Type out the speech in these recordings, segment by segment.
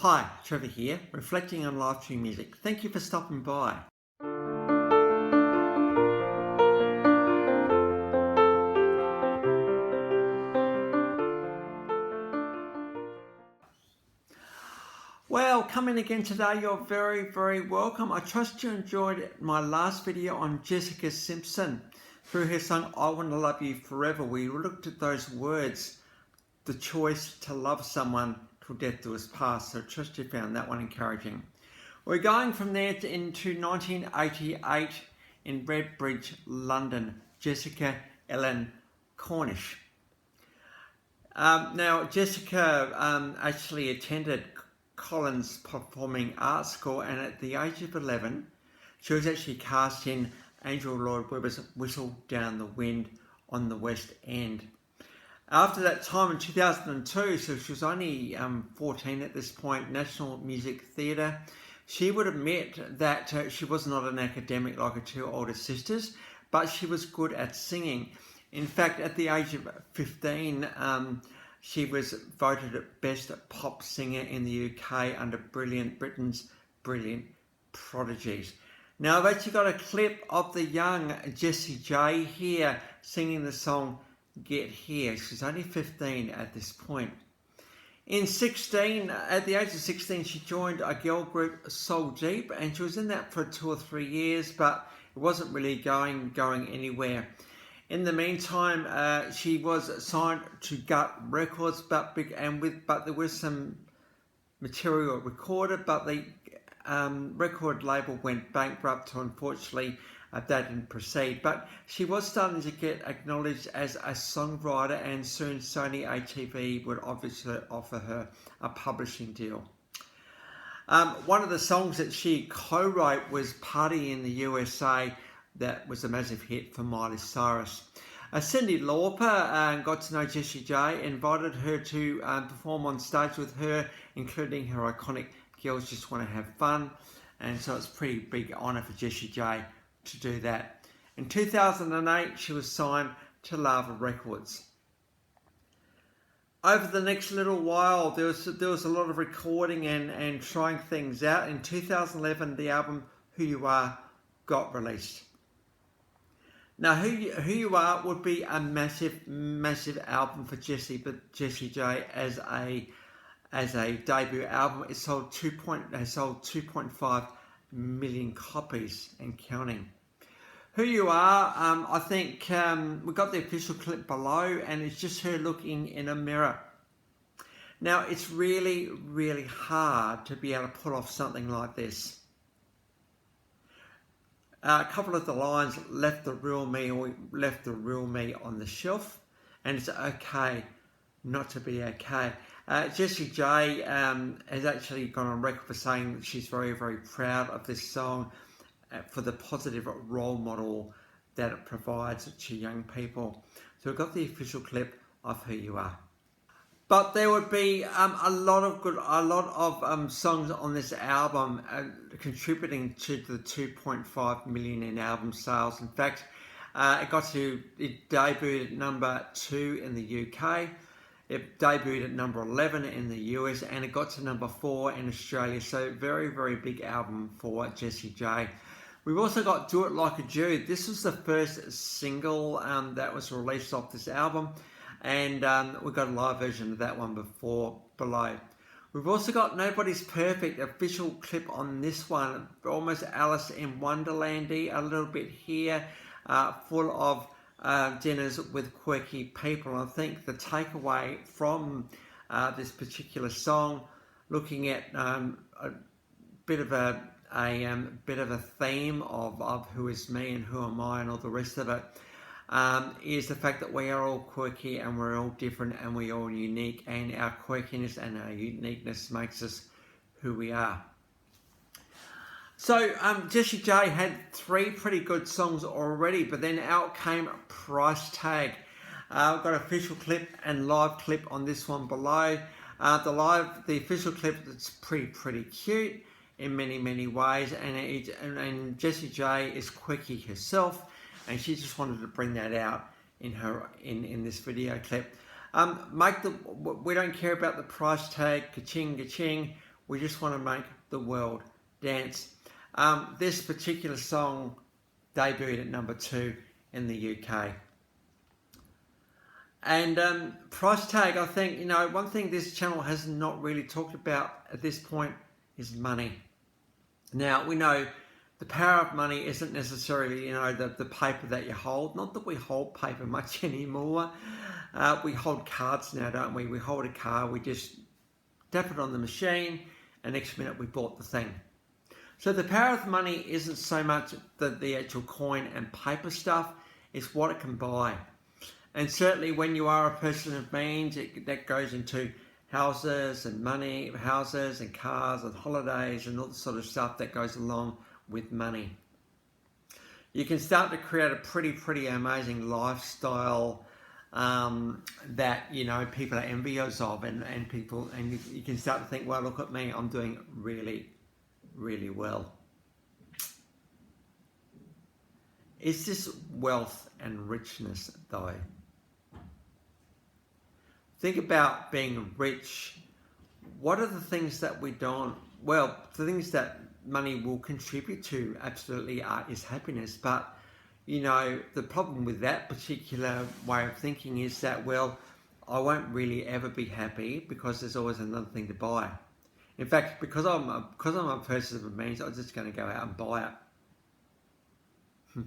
Hi, Trevor here, reflecting on live stream music. Thank you for stopping by. Well, coming again today, you're very welcome. I trust you enjoyed my last video on Jessica Simpson through her song I Want to Love You Forever. We looked at those words, the choice to love someone till death do us part. So I trust you found that one encouraging. We're going from there into 1988 in Redbridge, London. Jessica Ellen Cornish. Now, Jessica actually attended Collins Performing Arts School, and at the age of 11, she was actually cast in Andrew Lloyd Webber's Whistle Down the Wind on the West End. After that time in 2002, so she was only 14 at this point, National Music Theatre. She would admit that she was not an academic like her two older sisters, but she was good at singing. In fact, at the age of 15, she was voted Best Pop Singer in the UK under Britain's Brilliant Prodigies. Now, I've actually got a clip of the young Jessie J here singing the song Get Here. She's only 15 at this point. At the age of 16, she joined a girl group, Soul Deep, and she was in that for 2 or 3 years, but it wasn't really going anywhere. In the meantime, she was signed to Gut Records, but there was some material recorded, but the record label went bankrupt, so unfortunately that didn't proceed. But she was starting to get acknowledged as a songwriter, and soon Sony ATV would obviously offer her a publishing deal. One of the songs that she co-wrote was Party in the USA. That was a massive hit for Miley Cyrus. Cyndi Lauper got to know Jessie J, invited her to perform on stage with her, including her iconic Girls Just Want to Have Fun. And so it's a pretty big honour for Jessie J to do that. In 2008, she was signed to Lava Records. Over the next little while, there was a lot of recording and trying things out. In 2011, the album Who You Are got released. Now, Who You Are would be a massive album for Jessie J as a debut album. It sold 2.5 million copies and counting. Who You Are, I think we got the official clip below, and it's just her looking in a mirror. Now, it's really hard to be able to pull off something like this. A couple of the lines, left the real me on the shelf, and it's okay not to be okay. Jessie J has actually gone on record for saying that she's very proud of this song for the positive role model that it provides to young people. So we've got the official clip of Who You Are. But there would be a lot of songs on this album contributing to the 2.5 million in album sales. In fact, it debuted at number 2 in the UK. It debuted at number 11 in the US, and it got to number 4 in Australia. So very big album for Jessie J. We've also got Do It Like a Jew. This was the first single that was released off this album. And we've got a live version of that one below. We've also got Nobody's Perfect, official clip on this one, almost Alice in Wonderlandy, a little bit here, full of dinners with quirky people. I think the takeaway from this particular song, looking at a bit of a theme of who is me and who am I and all the rest of it, is the fact that we are all quirky and we're all different and we're all unique, and our quirkiness and our uniqueness makes us who we are. So Jessie J had 3 pretty good songs already, but then out came Price Tag. I've got an official clip and live clip on this one below. The official clip, it's pretty cute in many ways, and Jessie J is quirky herself. And she just wanted to bring that out in this video clip. We don't care about the price tag, ka-ching, ka-ching. We just want to make the world dance. This particular song debuted at number 2 in the UK. And price tag, I think, one thing this channel has not really talked about at this point is money. Now, we know the power of money isn't necessarily, the paper that you hold. Not that we hold paper much anymore. We hold cards now, don't we? We hold a card, we just tap it on the machine, and next minute we bought the thing. So the power of money isn't so much the actual coin and paper stuff, it's what it can buy. And certainly when you are a person of means, that goes into houses and money, houses and cars and holidays and all the sort of stuff that goes along with money. You can start to create a pretty amazing lifestyle that people are envious of, and you can start to think, well, look at me, I'm doing really well. Is this wealth and richness though? Think about being rich. What are the things that we don't? Well, the things that money will contribute to absolutely is happiness. But, the problem with that particular way of thinking is that, well, I won't really ever be happy because there's always another thing to buy. In fact, because I'm a person of means, I'm just going to go out and buy it.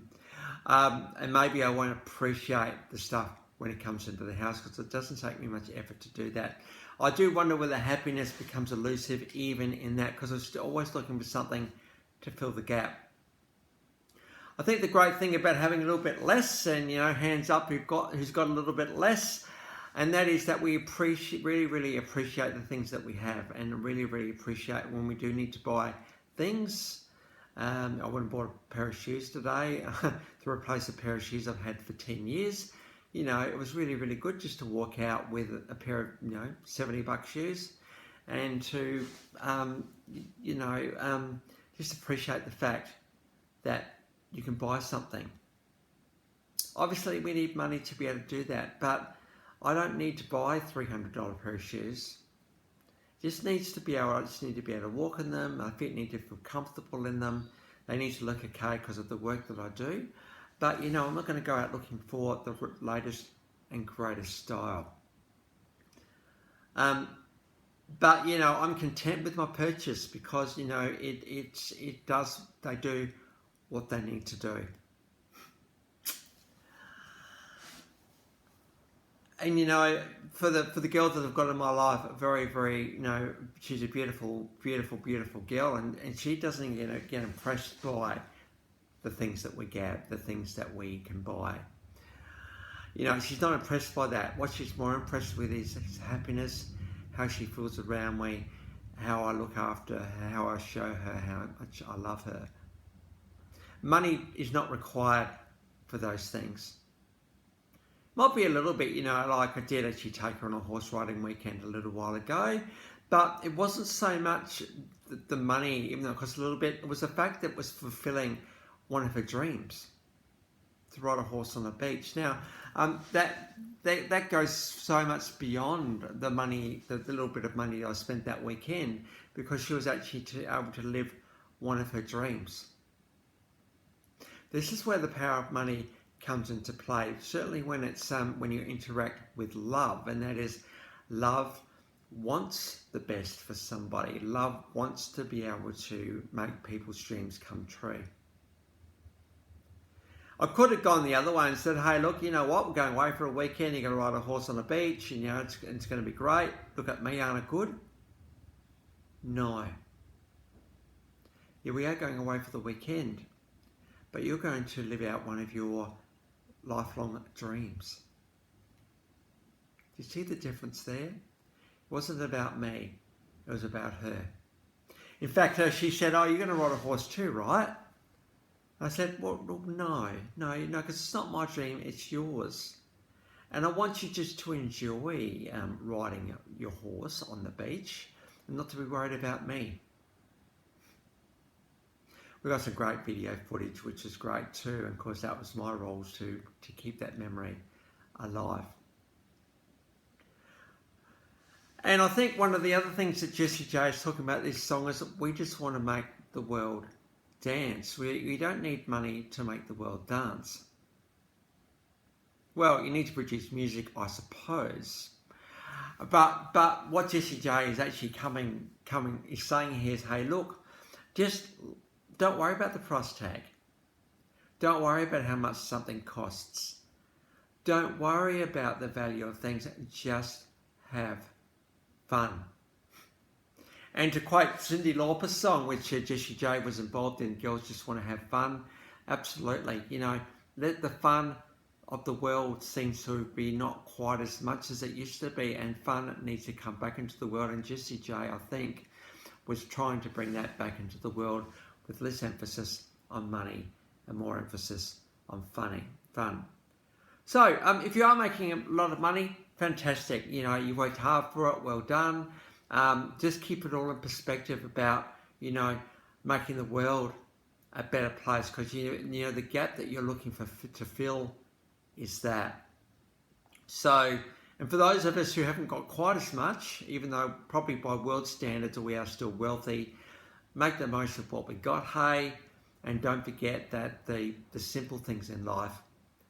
And maybe I won't appreciate the stuff when it comes into the house because it doesn't take me much effort to do that. I do wonder whether happiness becomes elusive even in that, because I'm always looking for something to fill the gap. I think the great thing about having a little bit less, and hands up who's got a little bit less, and that is that we really appreciate the things that we have, and really appreciate when we do need to buy things. I went and bought a pair of shoes today to replace a pair of shoes I've had for 10 years. It was really good just to walk out with a pair of, $70 shoes, and to, just appreciate the fact that you can buy something. Obviously, we need money to be able to do that, but I don't need to buy a $300 pair of shoes. I just need to be able to walk in them. My feet need to feel comfortable in them. They need to look okay because of the work that I do. But, I'm not going to go out looking for the latest and greatest style. But, I'm content with my purchase because, they do what they need to do. And, for the girls that I've got in my life, very, she's a beautiful girl, and she doesn't get impressed by the things that we get, the things that we can buy. She's not impressed by that. What she's more impressed with is happiness, how she feels around me, how I look after her, how I show her how much I love her. Money is not required for those things. Might be a little bit, like I did actually take her on a horse riding weekend a little while ago, but it wasn't so much the money, even though it cost a little bit. It was the fact that it was fulfilling one of her dreams, to ride a horse on the beach. Now, that goes so much beyond the money, the little bit of money I spent that weekend, because she was actually able to live one of her dreams. This is where the power of money comes into play. Certainly when it's when you interact with love, and that is, love wants the best for somebody. Love wants to be able to make people's dreams come true. I could have gone the other way and said, hey, look, you know what, we're going away for a weekend, you're going to ride a horse on the beach, and it's going to be great. Look at me, aren't I good? No. Yeah, we are going away for the weekend, but you're going to live out one of your lifelong dreams. Do you see the difference there? It wasn't about me, it was about her. In fact, she said, oh, you're going to ride a horse too, right? I said, well, no, because it's not my dream, it's yours. And I want you just to enjoy riding your horse on the beach and not to be worried about me. We got some great video footage, which is great too. And of course, that was my role to keep that memory alive. And I think one of the other things that Jessie J is talking about this song is that we just want to make the world dance. We don't need money to make the world dance. Well, you need to produce music, I suppose. But what Jessie J is actually is saying here is, hey, look, just don't worry about the price tag. Don't worry about how much something costs. Don't worry about the value of things. Just have fun. And to quote Cyndi Lauper's song, which Jessie J was involved in, Girls Just Want to Have Fun, absolutely. Let the fun of the world seems to be not quite as much as it used to be, and fun needs to come back into the world. And Jessie J, I think, was trying to bring that back into the world with less emphasis on money and more emphasis on fun. So, if you are making a lot of money, fantastic. You worked hard for it, well done. Just keep it all in perspective about, making the world a better place, because the gap that you're looking to fill is that. So, and for those of us who haven't got quite as much, even though probably by world standards we are still wealthy, make the most of what we got, hey, and don't forget that the simple things in life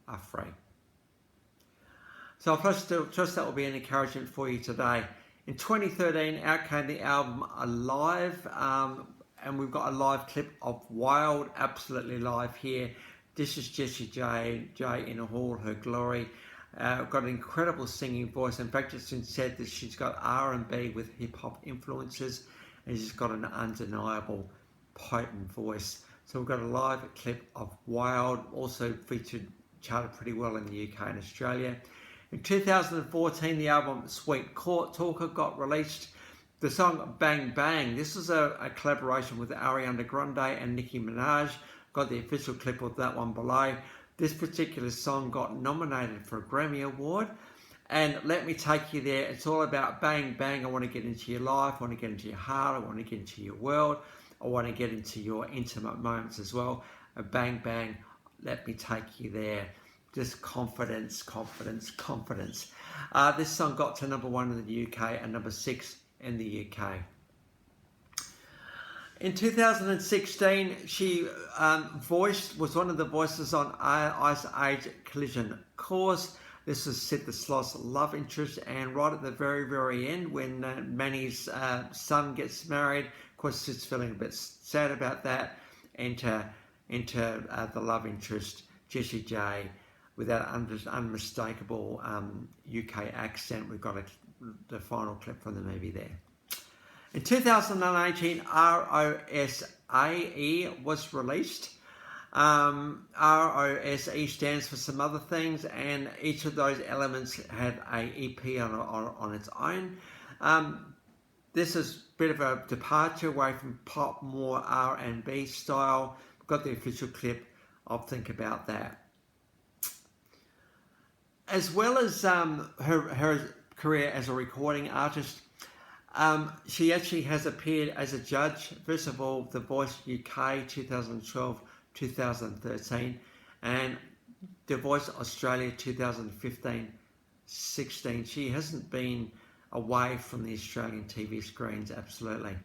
are free. So I trust that will be an encouragement for you today. In 2013, out came the album Alive, and we've got a live clip of Wild, absolutely live here. This is Jessie J in all her glory. Got an incredible singing voice. In fact, it's been said that she's got R&B with hip-hop influences, and she's got an undeniable, potent voice. So we've got a live clip of Wild, also charted pretty well in the UK and Australia. In 2014, the album Sweet Talker got released. The song Bang Bang, this is a collaboration with Ariana Grande and Nicki Minaj. Got the official clip of that one below. This particular song got nominated for a Grammy Award. And let me take you there. It's all about bang, bang. I want to get into your life. I want to get into your heart. I want to get into your world. I want to get into your intimate moments as well. Bang, bang. Let me take you there. Just confidence. This song got to number 1 in the UK and number 6 in the UK. In 2016, she was one of the voices on Ice Age Collision Course. This is Sid the Sloth's love interest, and right at the very, very end, when Manny's son gets married, of course, Sid's feeling a bit sad about that. Enter the love interest, Jessie J, with that unmistakable UK accent. We've got the final clip from the movie there. In 2018, ROSAE was released. ROSE stands for some other things, and each of those elements had a EP on its own. This is a bit of a departure away from pop, more R&B style. We've got the official clip. I'll think about that. As well as her career as a recording artist, she actually has appeared as a judge. First of all, The Voice UK 2012-2013, and The Voice Australia 2015-16. She hasn't been away from the Australian TV screens, absolutely.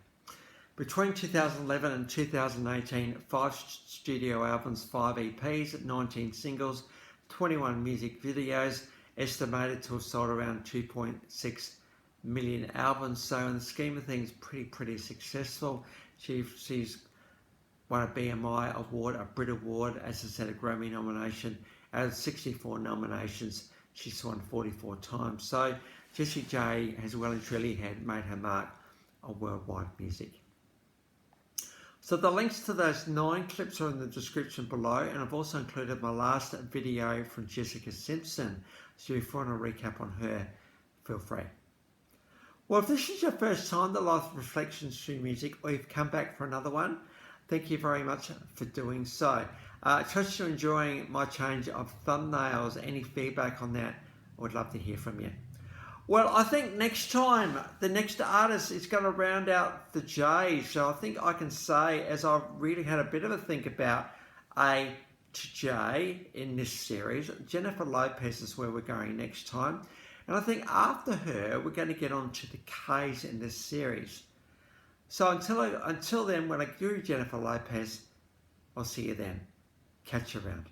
Between 2011 and 2018, 5 studio albums, 5 EPs, 19 singles, 21 music videos, estimated to have sold around 2.6 million albums. So in the scheme of things, pretty successful. She's won a BMI award, a Brit Award, as I said, a Grammy nomination. Out of 64 nominations, she's won 44 times. So Jessie J has well and truly made her mark on worldwide music. So the links to those 9 clips are in the description below, and I've also included my last video from Jessica Simpson. So if you want a recap on her, feel free. Well, if this is your first time to Life Reflections through Music, or you've come back for another one, thank you very much for doing so. I trust you're enjoying my change of thumbnails. Any feedback on that, I would love to hear from you. Well, I think next time, the next artist is going to round out the J. So I think I can say, as I've really had a bit of a think about A to J in this series, Jennifer Lopez is where we're going next time. And I think after her, we're going to get on to the K's in this series. So until then, when I do Jennifer Lopez, I'll see you then. Catch you around.